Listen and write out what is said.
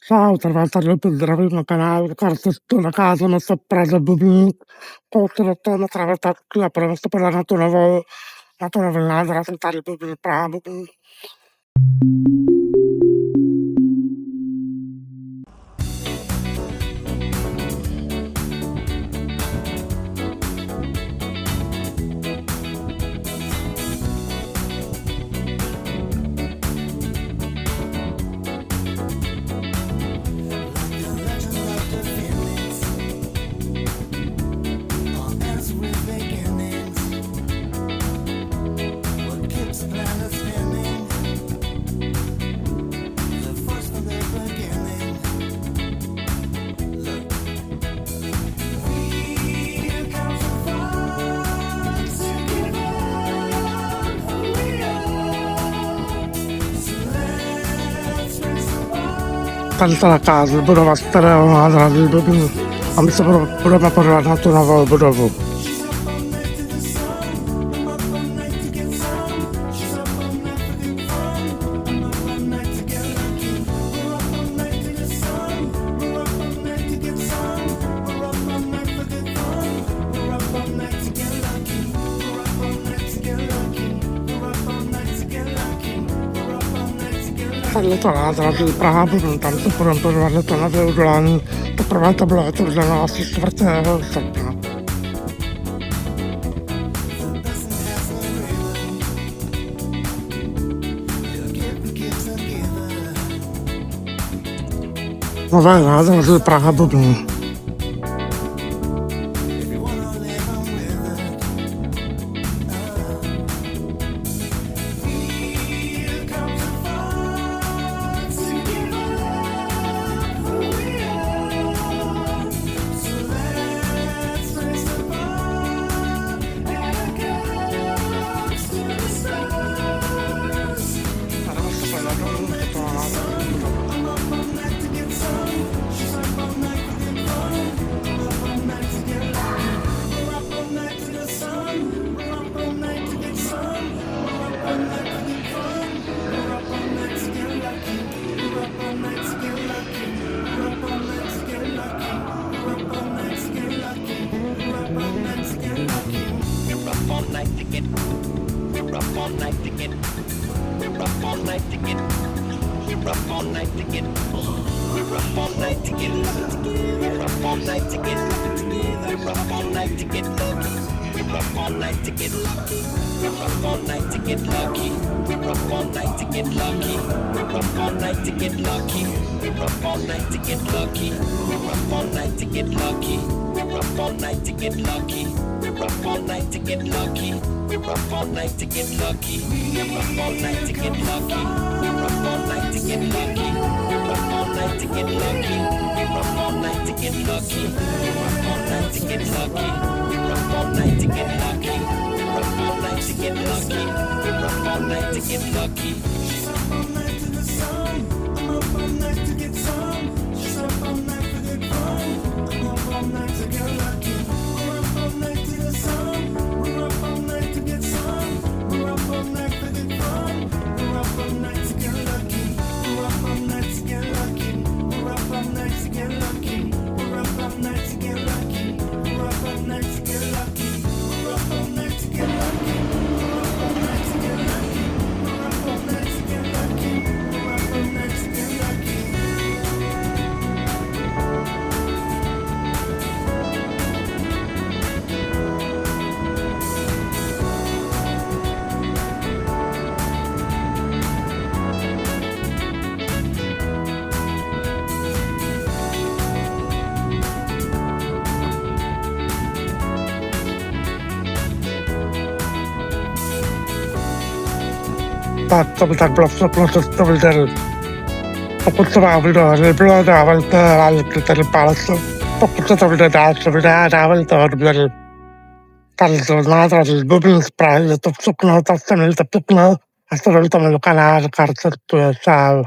Čau, tady opět zdravím na kanálu, to nacházíme se v Praze Bubny, koukte do toho právě taky a půjdeme se podívat na tu novou nádraží tady Bubny, Praha Bubny. Tady se nachází budova starého nádraží Bubny a my se budeme podívat na tu novou budovu. Tady je to nádraží Praha Bubny, tam se budeme podívat na to nové udělání. Poprvé to bylo otevřeno asi 4. srpna. Nové nádraží Praha Bubny. Tak to by tak bylo všechno, co jste viděli. Pokud se vám video líbilo, dávajte lajky, tedy palce. Pokud se to video dá, dávajte odběry. Tady z nádraží Bubny z Prahy, je to všechno, tak se mějte pěkně a sledujte mě do kanálu, čau.